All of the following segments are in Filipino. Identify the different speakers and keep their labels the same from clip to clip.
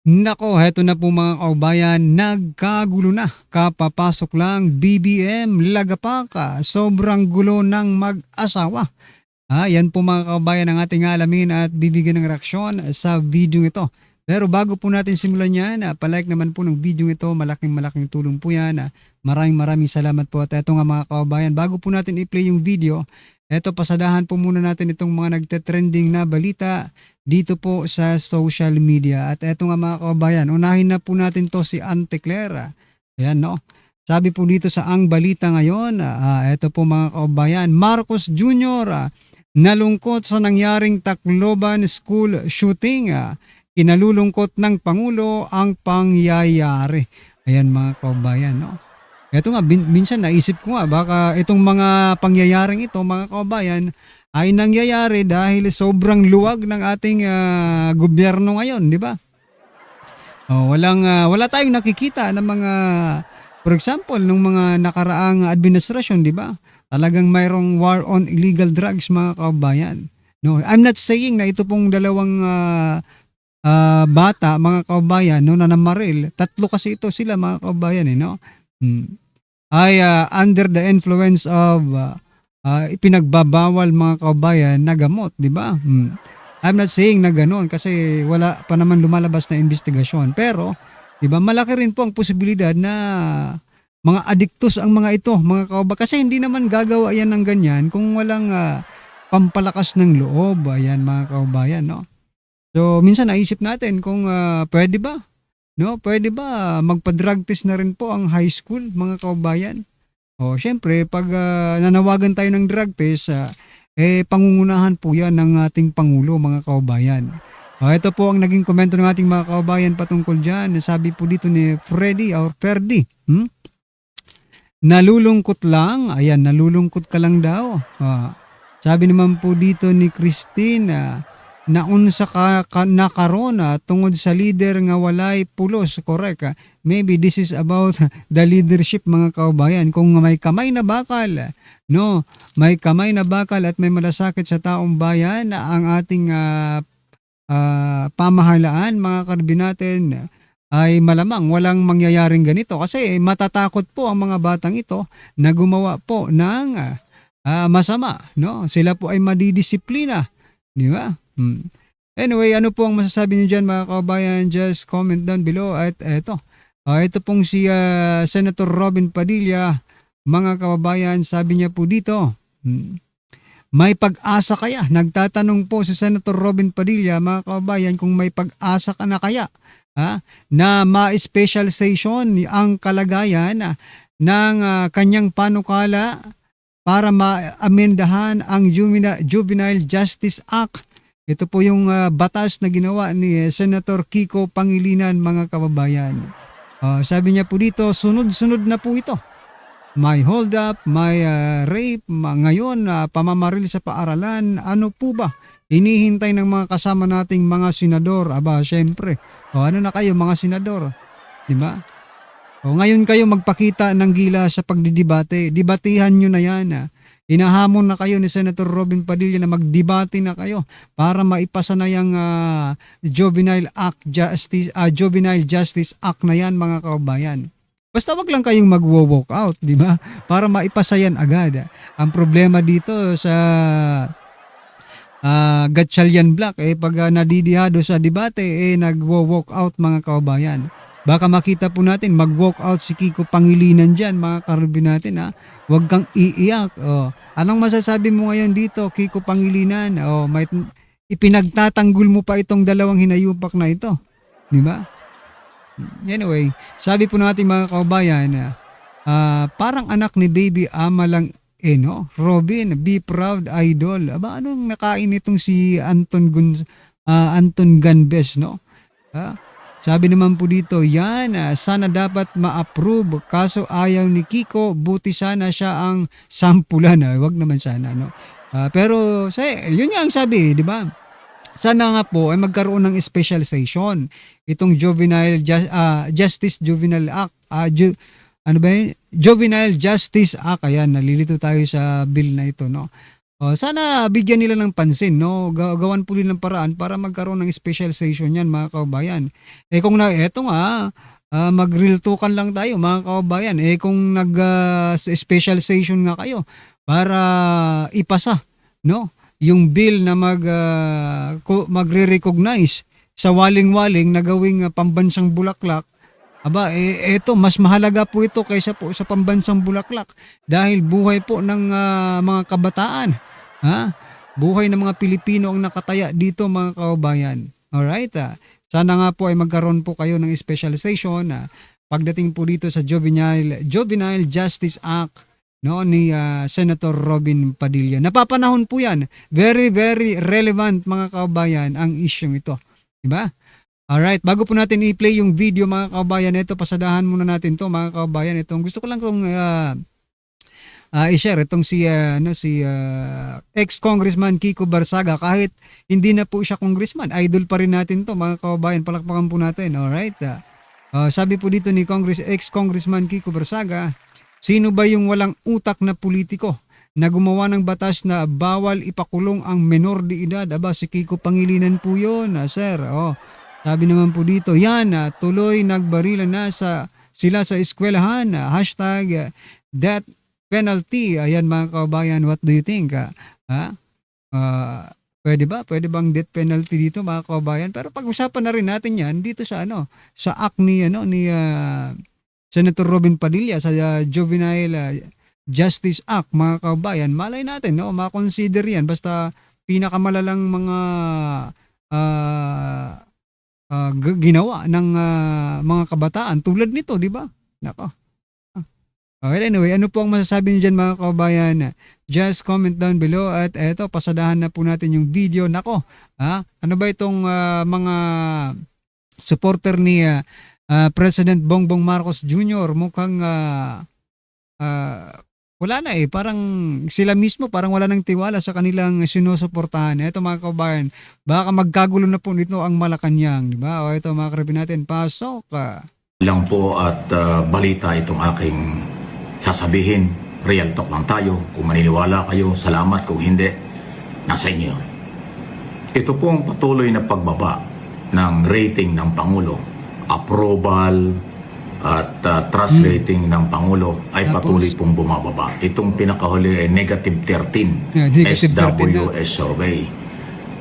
Speaker 1: Nako, heto na po mga kaubayan, nagkagulo na. Kapapasok lang, BBM, lagapak, sobrang gulo ng mag-asawa. Yan po mga kaubayan ang ating alamin at bibigyan ng reaksyon sa video ito. Pero bago po natin simulan yan, palike naman po ng video ito, malaking malaking tulong po yan. Maraming salamat po at eto nga mga kaubayan, bago po natin i-play yung video, eto pasadahan po muna natin itong mga nagte-trending na balita dito po sa social media. At eto nga mga kaubayan, unahin na po natin to si Ante Clara. Ayan no. Sabi po dito sa ang balita ngayon, eto po mga kaubayan, Marcos Jr. Nalungkot sa nangyaring Tacloban school shooting. Kinalulungkot ng Pangulo ang pangyayari. Ayan mga kaubayan no. Eto nga, minsan naisip ko nga baka itong mga pangyayaring ito mga kaubayan ay nangyayari dahil sobrang luwag ng ating gobyerno ngayon, di ba? Wala tayong nakikita ng mga, for example, nung mga nakaraang administrasyon, di ba? Talagang mayroong war on illegal drugs mga kaubayan. No, I'm not saying na ito pong dalawang bata mga kaubayan no na namaril. Tatlo kasi ito sila mga kaubayan no. Ay under the influence of ipinagbabawal mga kaubayan na gamot, di ba? I'm not saying na ganoon kasi wala pa naman lumalabas na investigasyon. Pero, di ba, malaki rin po ang posibilidad na mga adiktos ang mga ito, mga kaubayan. Kasi hindi naman gagawa yan ng ganyan kung walang pampalakas ng loob. Ayan mga kaubayan, no? So, minsan naisip natin kung pwede ba, no? Pwede ba magpa-drug test na rin po ang high school, mga kaubayan? Syempre, pag nanawagan tayo ng drug test, pangungunahan po yan ng ating Pangulo, mga kaubayan. Ito po ang naging komento ng ating mga kaubayan patungkol dyan. Sabi po dito ni Freddy or Ferdy, nalulungkot lang. Ayan, nalulungkot ka lang daw. Sabi naman po dito ni Christine, naunsa ka nakaron tungod sa leader nga walay pulos, correct. Maybe this is about the leadership mga kaubayan. Kung may kamay na bakal, no, may kamay na bakal at may malasakit sa taong bayan ang ating pamahalaan mga karbi natin, ay malamang walang mangyayaring ganito kasi matatakot po ang mga batang ito na gumawa po ng masama, no? Sila po ay madidisiplina, di ba? Anyway, ano po ang masasabi niyo dyan mga kabayan? Just comment down below. At ito pong si Senator Robin Padilla, mga kababayan, sabi niya po dito, may pag-asa kaya? Nagtatanong po si Senator Robin Padilla, mga kababayan, kung may pag-asa ka na kaya na ma-specialization ang kalagayan ng kanyang panukala para ma-amendahan ang Juvenile Justice Act. Ito po yung batas na ginawa ni Senator Kiko Pangilinan, mga kababayan. Sabi niya po dito, sunod-sunod na po ito. May hold up, may rape, ngayon pamamaril sa paaralan. Ano po ba? Inihintay ng mga kasama nating mga senador. Aba, syempre. Ano na kayo mga senador? Diba? Ngayon kayo magpakita ng gila sa pagdidebate. Debatihan nyo na yan. Inahamon na kayo ni Senator Robin Padilla na magdebate na kayo para maipasa na yung Juvenile Justice Act na yan, mga kaubayan. Basta wag lang kayong mag-walk out, di ba? Para maipasa yan agad. Ang problema dito sa Gatchalian Black, pag nadidihado sa debate, nag-walk out, mga kaubayan. Baka makita po natin mag-walk out si Kiko Pangilinan dyan, mga karubi natin. Huwag kang iiyak. Anong masasabi mo ngayon dito, Kiko Pangilinan? May ipinagtatanggol mo pa itong dalawang hinayupak na ito. Di ba? Anyway, sabi po natin mga kaubayan, parang anak ni Baby Ama lang no? Robin, be proud, idol. Aba, anong nakain itong si Anton Ganbes, no? Sabi naman po dito, yan, sana dapat ma-approve. Kaso ayaw ni Kiko, buti sana siya ang sampulan. Wag naman sana, no? Pero, yun nga ang sabi, di ba? Sana nga po ay magkaroon ng specialization. Itong Juvenile Act. Juvenile Justice Act. Ayan, nalilito tayo sa bill na ito, no? Sana bigyan nila ng pansin, 'no, gawan po nila ng paraan para magkaroon ng special session 'yan, mga kababayan. Kung eto nga, mag-real talk-an lang tayo, mga kababayan, kung special session nga kayo para ipasa, 'no, yung bill na magre-recognize sa waling-waling na gawing pambansang bulaklak. Aba, eto mas mahalaga po ito kaysa po sa pambansang bulaklak dahil buhay po ng mga kabataan, ha? Buhay ng mga Pilipino ang nakataya dito, mga kababayan. Alright, sana nga po ay magkaroon po kayo ng specialization pagdating po dito sa Juvenile Justice Act, no, ni Senator Robin Padilla. Napapanahon po 'yan. Very very relevant, mga kababayan, ang isyung ito. 'Di ba? Alright, bago po natin i-play yung video, mga kababayan, ito pasadahan muna natin to, mga kababayan. Itong gusto ko lang kung i-share itong si ex-congressman Kiko Barsaga. Kahit hindi na po siya congressman, idol pa rin natin to, mga kababayan. Palakpakan po natin. Alright. Sabi po dito ni ex-congressman Kiko Barsaga, sino ba yung walang utak na politiko na gumawa ng batas na bawal ipakulong ang menor de edad? Aba, si Kiko Pangilinan po yun, sir. Sabi naman po dito, yan, tuloy nagbarilan na sila sa eskwelahan. Hashtag death penalty. Ayan, mga kababayan, what do you think? Pwede ba? Pwede bang death penalty dito, mga kababayan? Pero pag-usapan na rin natin yan dito sa act ni Senator Robin Padilla sa Juvenile Justice Act, mga kababayan. Malay natin, no? Ma-consider yan. Basta pinakamalalang mga ginawa ng mga kabataan tulad nito, di ba? Nako. Okay, anyway, ano po ang masasabi niyo dyan, mga kababayan? Just comment down below at eto, pasadahan na po natin yung video. Nako, ano ba itong mga supporter ni President Bongbong Marcos Jr.? Mukhang wala na parang sila mismo parang wala nang tiwala sa kanilang sinusuportahan. Ito, mga kababayan, baka magkagulo na po nito ang Malacanang, di ba? Ito, mga karapin natin, pasok.
Speaker 2: Lang po at balita itong aking sasabihin. Real talk lang tayo. Kung maniniwala kayo, salamat. Kung hindi, nasa inyo. Ito po ang patuloy na pagbaba ng rating ng Pangulo. Approval at trust rating ng Pangulo ay patuloy pong bumababa. Itong pinakahuli ay negative 13 SWS survey.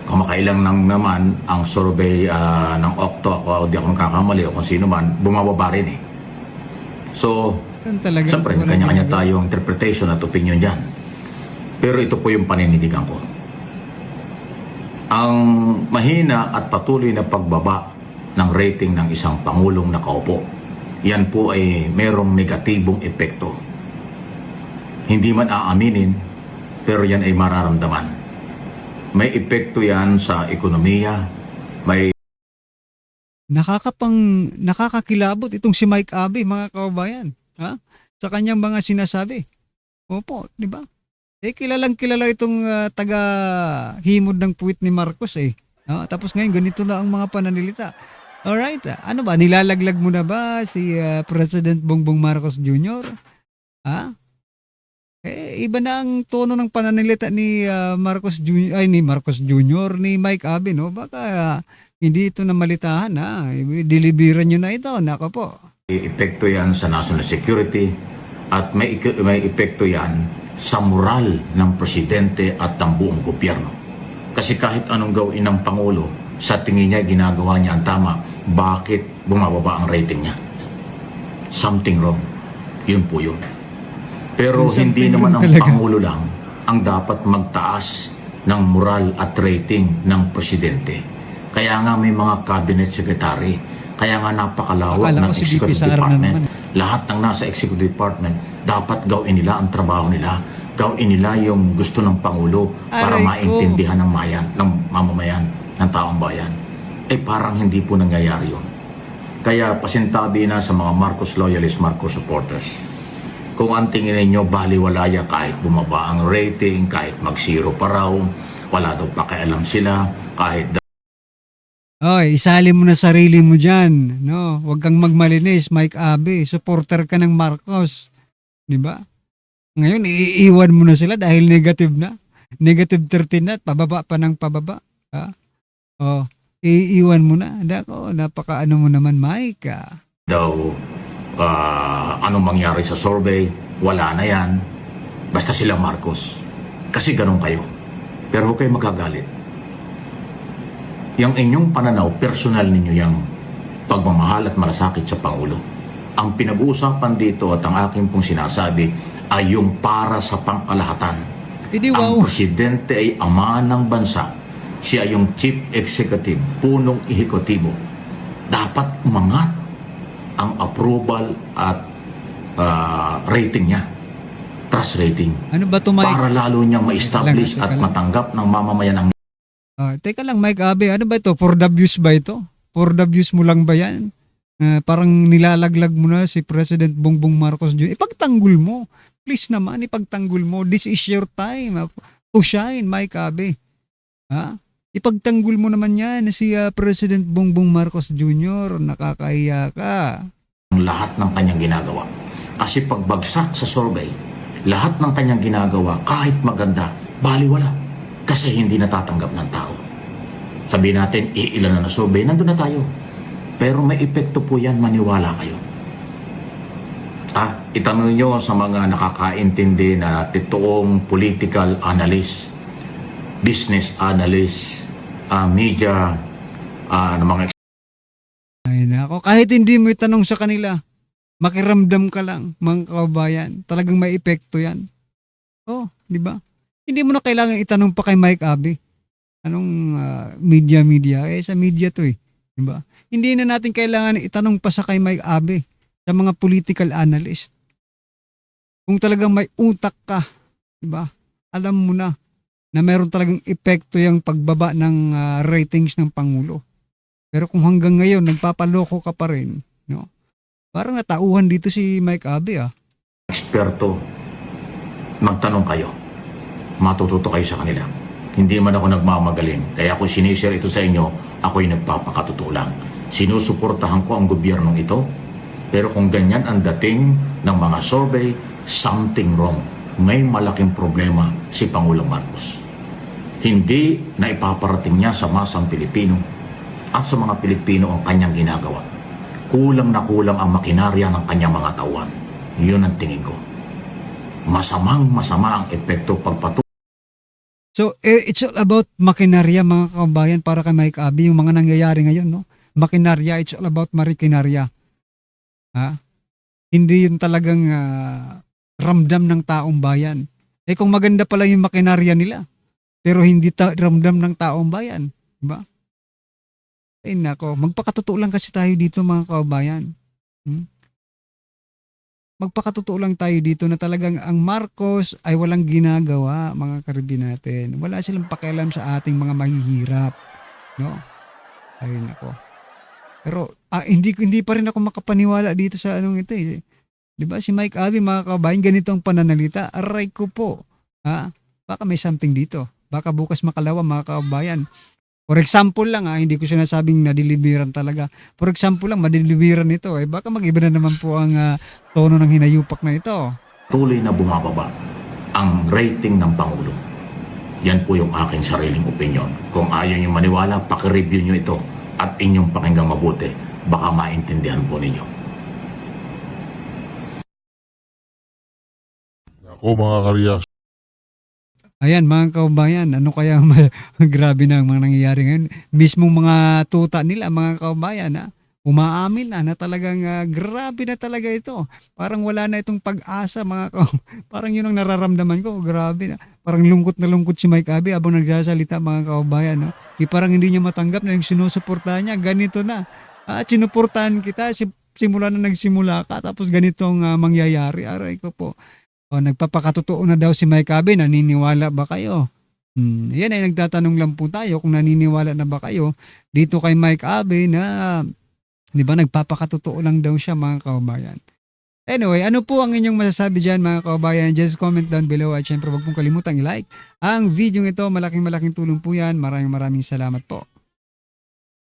Speaker 2: Kamakailang nang naman ang survey ng Octo, o di ako nakakamali o kung sino man, bumababa rin So, siyempre, kanya-kanya tayong interpretation at opinion dyan. Pero ito po yung paninindigan ko. Ang mahina at patuloy na pagbaba ng rating ng isang Pangulong nakaupo, yan po ay merong negatibong epekto. Hindi man aaminin, pero yan ay mararamdaman. May epekto yan sa ekonomiya, may
Speaker 1: nakakakilabot itong si Mike Abe, mga kababayan, sa kanyang mga sinasabi. Opo, di ba? Kilalang kilala itong taga-himod ng puwit ni Marcos tapos ngayon ganito na ang mga pananalita. Alright, ano ba, nilalaglag mo na ba si President Bongbong Marcos Jr.? Iba na ang tono ng pananalita ni Marcos Jr., ni Mike Abe, no? Baka hindi ito na malitahan, deliveran nyo na ito, nako po.
Speaker 2: Epekto yan sa national security at may epekto yan sa moral ng presidente at ng buong gobyerno. Kasi kahit anong gawin ng Pangulo, sa tingin niya ginagawa niya ang tama, bakit bumababa ang rating niya? Something wrong. Yun po yun. Pero hindi naman ang Pangulo lang ang dapat magtaas ng moral at rating ng presidente. Kaya nga may mga cabinet secretary, kaya nga napakalawak ng executive department. Lahat ng nasa executive department, dapat gawin nila ang trabaho nila. Gawin nila yung gusto ng Pangulo para maintindihan ng mamamayan, ng taong bayan. Parang hindi po nangyayari yun. Kaya pasintabi na sa mga Marcos loyalists, Marcos supporters. Kung ang tingin ninyo baliwalaya kahit bumaba ang rating, kahit mag-zero pa raw, wala daw pakialam sila, kahit
Speaker 1: isali mo na sarili mo dyan, no? Huwag kang magmalinis, Mike Abe. Supporter ka ng Marcos. Di ba? Ngayon, iiwan mo na sila dahil negative na. negative 13 na at pababa pa ng pababa. Ha? Oh, iiwan mo na. Dako, napaka ano mo naman, Mike.
Speaker 2: Daw, anong mangyari sa survey, wala na yan. Basta sila Marcos. Kasi ganun kayo. Pero huwag kayo magagalit. Yang inyong pananaw, personal ninyo yung pagmamahal at malasakit sa Pangulo. Ang pinag-uusapan dito at ang aking pong sinasabi ay yung para sa pangkalahatan.
Speaker 1: Hindi,
Speaker 2: Ang
Speaker 1: wow.
Speaker 2: presidente ay ama ng bansa. Siya yung chief executive, punong ehekutibo. Dapat umangat ang approval at rating niya. Trust rating.
Speaker 1: Ano ba to, Mike?
Speaker 2: Para lalo niyang ma-establish
Speaker 1: Teka
Speaker 2: at
Speaker 1: lang.
Speaker 2: matanggap ng mamamayan ng
Speaker 1: Teka lang, Mike Abe, ano ba ito? For the views ba ito? For the views mo lang ba yan? Parang nilalaglag mo na si President Bongbong Marcos Jr. Ipagtanggol mo. Please naman, ipagtanggol mo. This is your time to shine, Mike Abe. Ha? Ipagtanggol mo naman yan si President Bongbong Marcos Jr. Nakakahiya ka.
Speaker 2: lahat ng kanyang ginagawa. Kasi pagbagsak sa survey, lahat ng kanyang ginagawa, kahit maganda, baliwala. Kasi hindi natatanggap ng tao. Sabihin natin, iilan na survey, nandun na tayo. Pero may epekto po yan, maniwala kayo. Itanong nyo sa mga nakakaintindi na totoong political analyst, business analyst, media, na mga
Speaker 1: Ay nako, kahit hindi mo itanong sa kanila, makiramdam ka lang, mga kababayan. Talagang may epekto yan. Oh, di ba? Hindi mo na kailangan itanong pa kay Mike Abe. Anong media? Sa media to eh. Di ba? Hindi na natin kailangan itanong pa sa kay Mike Abe, sa mga political analyst. Kung talagang may utak ka, di ba? Alam mo na meron talagang epekto yung pagbaba ng ratings ng Pangulo. Pero kung hanggang ngayon nagpapaloko ka pa rin, no? Parang natauhan dito si Mike Abe
Speaker 2: eksperto, magtanong kayo. Matututo kayo sa kanila. Hindi man ako nagmamagaling. Kaya kung sinishare ito sa inyo, ako'y nagpapakatotoo lang. Sinusuportahan ko ang gobyernong ito. Pero kung ganyan ang dating ng mga survey, something wrong. May malaking problema si Pangulong Marcos. Hindi na ipaparating niya sa masang Pilipino at sa mga Pilipino ang kanyang ginagawa. Kulang na kulang ang makinarya ng kanyang mga tauhan. Yun ang tingin ko. Masama ang epekto pagpatuloy.
Speaker 1: So, it's all about makinarya, mga kabayan, para kay Mike Abe, yung mga nangyayari ngayon, no? Makinarya, it's all about marikinarya. Ha? Hindi yun talagang ramdam ng taong bayan. Kung maganda pala yung makinarya nila, pero hindi ramdam ng taong bayan. Diba? Nako, magpakatotoo lang kasi tayo dito, mga kabayan. Magpakatotoo lang tayo dito na talagang ang Marcos ay walang ginagawa, mga karibin natin. Wala silang pakialam sa ating mga mahihirap. No? Ayun ako. Pero hindi pa rin ako makapaniwala dito sa anong ito eh. 'Di ba si Mike Abe, mga kabayan, ganito ang pananalita. Aray ko po. Ha? Baka may something dito. Baka bukas makalawa, mga kabayan. For example lang, hindi ko sinasabing nadiliberan talaga. For example lang, madiliberan ito. Baka mag-iba na naman po ang tono ng hinayupak na ito.
Speaker 2: Tuloy na bumababa ang rating ng Pangulo. Yan po yung aking sariling opinion. Kung ayaw nyo maniwala, pakireview nyo ito at inyong pakinggang mabuti. Baka maintindihan po ninyo.
Speaker 3: Ako mga karya,
Speaker 1: Ayan, mga kabayan, ano kaya grabe na ang mga nangyayari ngayon. Mismong mga tuta nila, mga kabayan, umaamin na talagang grabe na talaga ito. Parang wala na itong pag-asa, parang yun ang nararamdaman ko, grabe na. Parang lungkot na lungkot si Mike Abe habang nagsasalita, mga kabayan. No? Parang hindi niya matanggap na yung sinusuportahan niya, ganito na. At sinuportahan kita, simula na nagsimula ka, tapos ganitong mangyayari. Aray ko po. Nagpapakatotoo na daw si Mike Abe, naniniwala ba kayo? Yan ay nagtatanong lang po tayo kung naniniwala na ba kayo dito kay Mike Abe na, di ba, nagpapakatotoo lang daw siya, mga kababayan. Anyway, ano po ang inyong masasabi dyan, mga kababayan? Just comment down below at syempre huwag pong kalimutang i-like ang video ito. Malaking tulong po yan. Maraming salamat po.